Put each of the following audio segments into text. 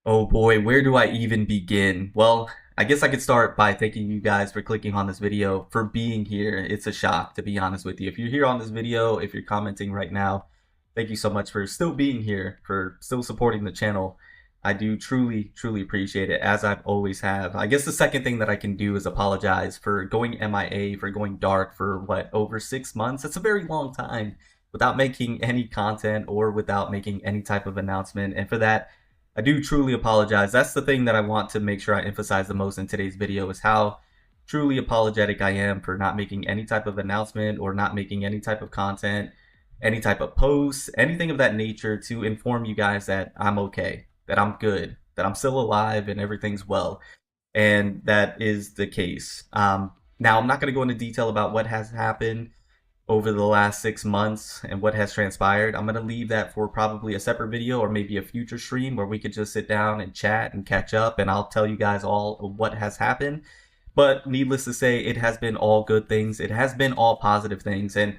Oh boy, where do I even begin? Well, I guess I could start by thanking you guys for clicking on this video, for being here. It's a shock, to be honest with you. If you're here on this video, if you're commenting right now, thank you so much for still being here, for still supporting the channel. I do truly, truly appreciate it, as I've always have. I guess the second thing that I can do is apologize for going MIA, for going dark for what, over 6 months? That's a very long time without making any content or without making any type of announcement. And for that, I do truly apologize. That's the thing that I want to make sure I emphasize the most in today's video, is how truly apologetic I am for not making any type of announcement or not making any type of content, any type of posts, anything of that nature to inform you guys that I'm okay, that I'm good, that I'm still alive and everything's well. And that is the case. Now, I'm not going to go into detail about what has happened over the last 6 months and what has transpired. I'm going to leave that for probably a separate video or maybe a future stream where we could just sit down and chat and catch up, and I'll tell you guys all what has happened. But needless to say, it has been all good things. It has been all positive things. And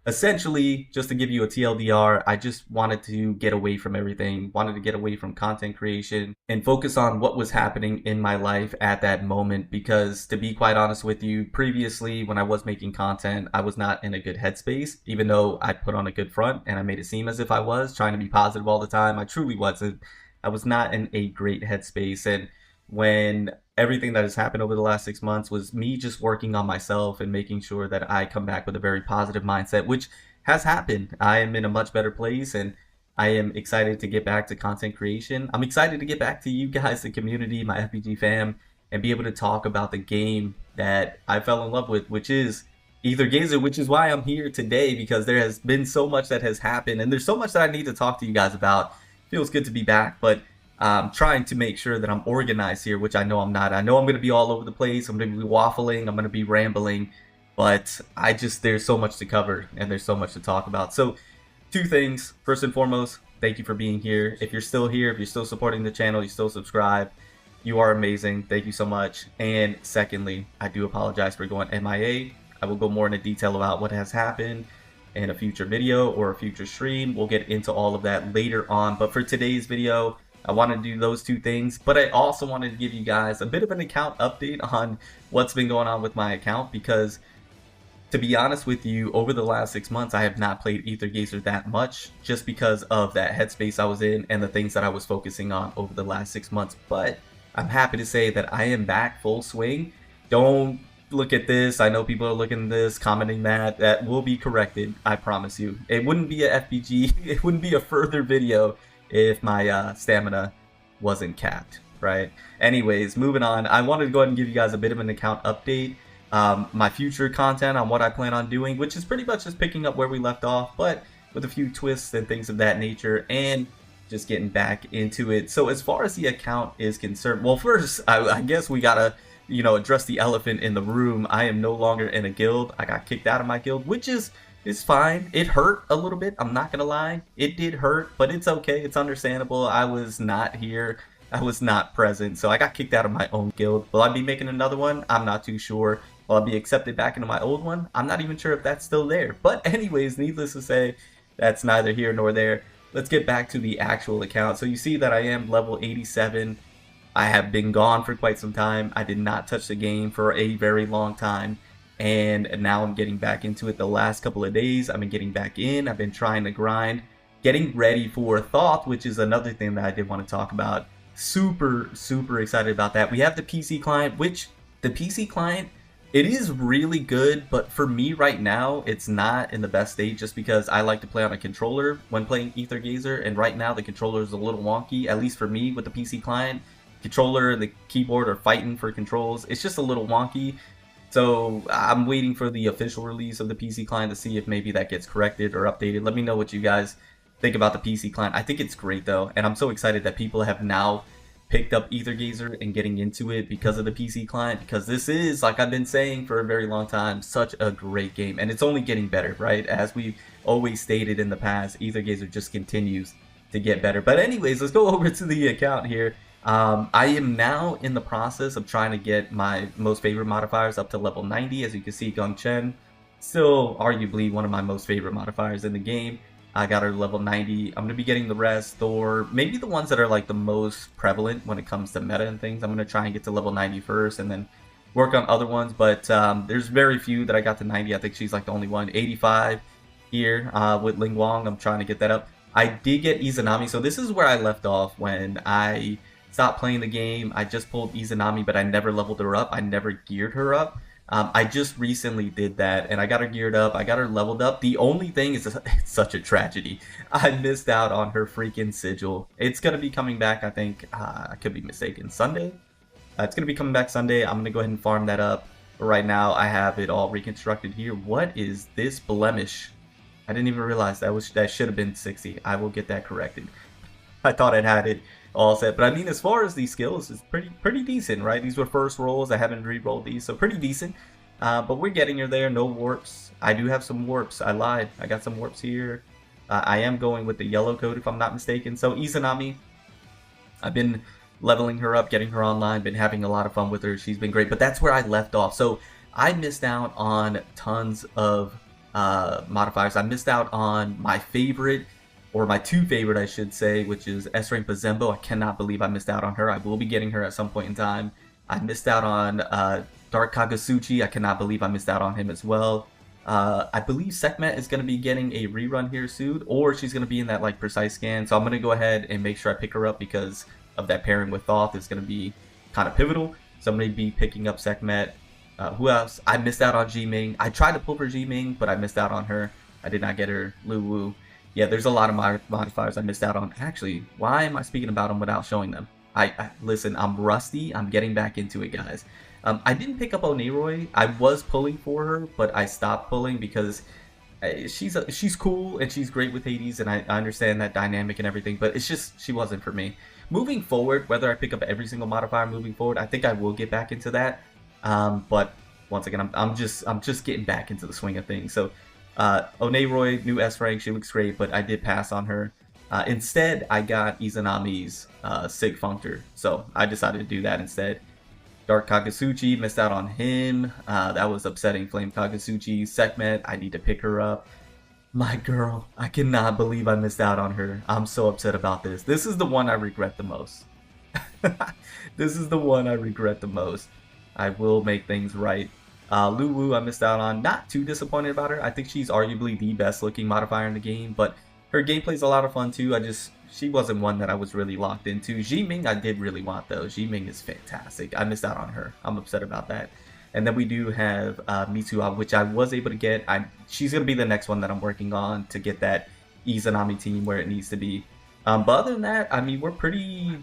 essentially, just to give you a TLDR, I just wanted to get away from everything, wanted to get away from content creation and focus on what was happening in my life at that moment. Because to be quite honest with you, previously when I was making content, I was not in a good headspace, even though I put on a good front and I made it seem as if I was trying to be positive all the time. I truly wasn't. I was not in a great headspace. And when everything that has happened over the last 6 months was me just working on myself and making sure that I come back with a very positive mindset, which has happened. I am in a much better place, and I am excited to get back to content creation. I'm excited to get back to you guys, the community, my FPG fam, and be able to talk about the game that I fell in love with, which is Aether Gazer, which is why I'm here today, because there has been so much that has happened, and there's so much that I need to talk to you guys about. Feels good to be back, but I'm trying to make sure that I'm organized here, which I know I'm not. I know I'm going to be all over the place. I'm going to be waffling. I'm going to be rambling. But there's so much to cover and there's so much to talk about. So, two things. First and foremost, thank you for being here. If you're still here, if you're still supporting the channel, you still subscribe, you are amazing. Thank you so much. And secondly, I do apologize for going MIA. I will go more into detail about what has happened in a future video or a future stream. We'll get into all of that later on. But for today's video, I wanted to do those two things, but I also wanted to give you guys a bit of an account update on what's been going on with my account, because to be honest with you, over the last 6 months, I have not played Aether Gazer that much, just because of that headspace I was in and the things that I was focusing on over the last 6 months. But I'm happy to say that I am back full swing. Don't look at this. I know people are looking at this, commenting that will be corrected. I promise you. It wouldn't be a FPG. It wouldn't be a further video if my stamina wasn't capped, right? Anyways, moving on. I wanted to go ahead and give you guys a bit of an account update. My future content on what I plan on doing, which is pretty much just picking up where we left off, but with a few twists and things of that nature, and just getting back into it. So as far as the account is concerned, well, first, I guess we gotta, address the elephant in the room. I am no longer in a guild. I got kicked out of my guild, which is fine. It hurt a little bit. I'm not gonna lie. It did hurt, but it's okay. It's understandable. I was not here. I was not present. So I got kicked out of my own guild. Will I be making another one? I'm not too sure. Will I be accepted back into my old one? I'm not even sure if that's still there. But anyways, needless to say, that's neither here nor there. Let's get back to the actual account. So you see that I am level 87. I have been gone for quite some time. I did not touch the game for a very long time. And now I'm getting back into it the last couple of days. I've been getting back in. I've been trying to grind, getting ready for Thoth, which is another thing that I did want to talk about. Super, super excited about that. We have the PC client, which the PC client, it is really good, but for me right now, it's not in the best state, just because I like to play on a controller when playing Aether Gazer, and right now the controller is a little wonky, at least for me with the PC client. Controller and the keyboard are fighting for controls. It's just a little wonky. So I'm waiting for the official release of the PC client to see if maybe that gets corrected or updated. Let me know what you guys think about the PC client. I think it's great though, and I'm so excited that people have now picked up Aether Gazer and getting into it because of the PC client, because this is, like I've been saying for a very long time, such a great game, and it's only getting better, right? As we've always stated in the past, Aether Gazer just continues to get better. But anyways, let's go over to the account here. I am now in the process of trying to get my most favorite modifiers up to level 90. As you can see, Gung Chen, still arguably one of my most favorite modifiers in the game. I got her level 90. I'm going to be getting the rest, or maybe the ones that are like the most prevalent when it comes to meta and things. I'm going to try and get to level 90 first and then work on other ones. But there's very few that I got to 90. I think she's like the only one. 85 here with Ling Wong. I'm trying to get that up. I did get Izanami. So this is where I left off when I stopped playing the game. I just pulled Izanami, but I never leveled her up. I never geared her up. I just recently did that, and I got her geared up. I got her leveled up. The only thing is, it's such a tragedy. I missed out on her freaking sigil. It's going to be coming back, I think. I could be mistaken. Sunday? It's going to be coming back Sunday. I'm going to go ahead and farm that up. But right now, I have it all reconstructed here. What is this blemish? I didn't even realize that should have been 60. I will get that corrected. I thought I had it all set, but I mean, as far as these skills, it's pretty decent, right? These were first rolls. I haven't re-rolled these, so pretty decent. But we're getting her there. No warps. I do have some warps. I lied. I got some warps here. I am going with the yellow code, if I'm not mistaken. So Izanami, I've been leveling her up, getting her online, been having a lot of fun with her. She's been great, but that's where I left off. So I missed out on tons of modifiers. I missed out on my favorite, or my two favorite, I should say, which is S-Rank Bazembo. I cannot believe I missed out on her. I will be getting her at some point in time. I missed out on Dark Kagasuchi. I cannot believe I missed out on him as well. I believe Sekhmet is going to be getting a rerun here soon, or she's going to be in that like precise scan. So I'm going to go ahead and make sure I pick her up because of that pairing with Thoth. It's going to be kind of pivotal. So I'm going to be picking up Sekhmet. Who else? I missed out on Jiming. I tried to pull for Jiming, but I missed out on her. I did not get her. Lu Wu. Yeah, there's a lot of modifiers I missed out on. Actually, why am I speaking about them without showing them? Listen, I'm rusty. I'm getting back into it, guys. I didn't pick up Oneroy. I was pulling for her, but I stopped pulling because she's cool and she's great with Hades, and I understand that dynamic and everything, but it's just she wasn't for me. Moving forward, whether I pick up every single modifier moving forward, I think I will get back into that. But once again, I'm just getting back into the swing of things. So Oneroy, new S rank, she looks great, but I did pass on her. Instead, I got Izanami's Sig Functor, so I decided to do that instead. Dark Kagasuchi, missed out on him. That was upsetting. Flame Kagasuchi, Sekhmet, I need to pick her up. My girl, I cannot believe I missed out on her. I'm so upset about this. This is the one I regret the most. This is the one I regret the most. I will make things right. Lu Wu, I missed out on. Not too disappointed about her. I think she's arguably the best looking modifier in the game, but her gameplay's a lot of fun too. She wasn't one that I was really locked into. Jiming I did really want though. Jiming is fantastic. I missed out on her. I'm upset about that. And then we do have Mitsuha, which I was able to get. She's going to be the next one that I'm working on to get that Izanami team where it needs to be. But other than that, I mean, we're pretty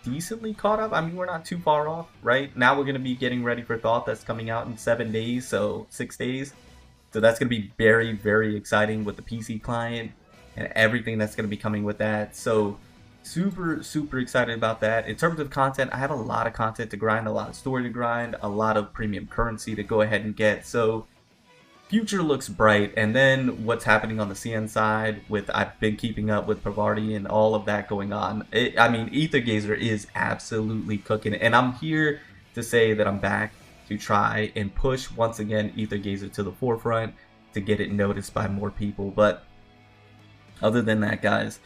decently caught up. I mean, we're not too far off, right? Now we're going to be getting ready for Thoth that's coming out in 7 days, so 6 days. So that's going to be very, very exciting with the PC client and everything that's going to be coming with that. So super excited about that. In terms of content, I have a lot of content to grind, a lot of story to grind, a lot of premium currency to go ahead and get. So future looks bright. And then what's happening on the CN side with, I've been keeping up with Pavarti and all of that going on. I mean, Aether Gazer is absolutely cooking it. And I'm here to say that I'm back to try and push once again Aether Gazer to the forefront to get it noticed by more people. But other than that, guys,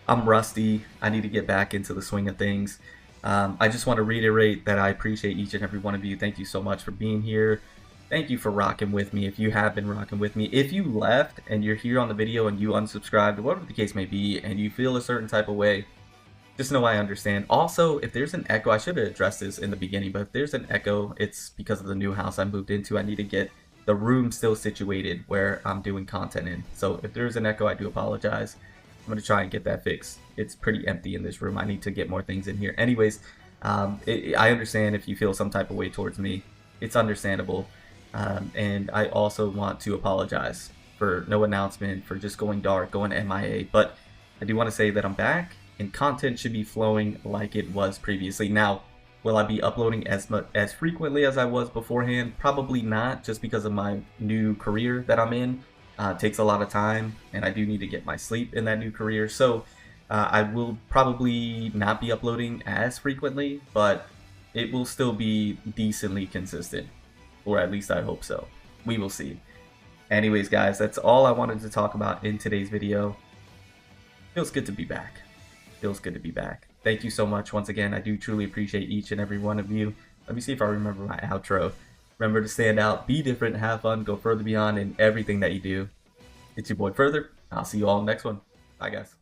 I'm rusty. I need to get back into the swing of things. I just want to reiterate that I appreciate each and every one of you. Thank you so much for being here. Thank you for rocking with me. If you have been rocking with me, if you left and you're here on the video and you unsubscribed, whatever the case may be, and you feel a certain type of way, just know I understand. Also, if there's an echo, I should have addressed this in the beginning, but if there's an echo, it's because of the new house I moved into. I need to get the room still situated where I'm doing content in. So if there's an echo, I do apologize. I'm going to try and get that fixed. It's pretty empty in this room. I need to get more things in here. Anyways, I understand if you feel some type of way towards me. It's understandable. And I also want to apologize for no announcement, for just going dark, going MIA. But I do want to say that I'm back and content should be flowing like it was previously. Now, will I be uploading as frequently as I was beforehand? Probably not, just because of my new career that I'm in. Takes a lot of time, and I do need to get my sleep in that new career. So I will probably not be uploading as frequently, but it will still be decently consistent, or at least I hope so. We will see. Anyways, guys, that's all I wanted to talk about in today's video. Feels good to be back. Feels good to be back. Thank you so much once again. I do truly appreciate each and every one of you. Let me see if I remember my outro. Remember to stand out, be different, have fun, go further beyond in everything that you do. It's your boy Further. I'll see you all next one. Bye, guys.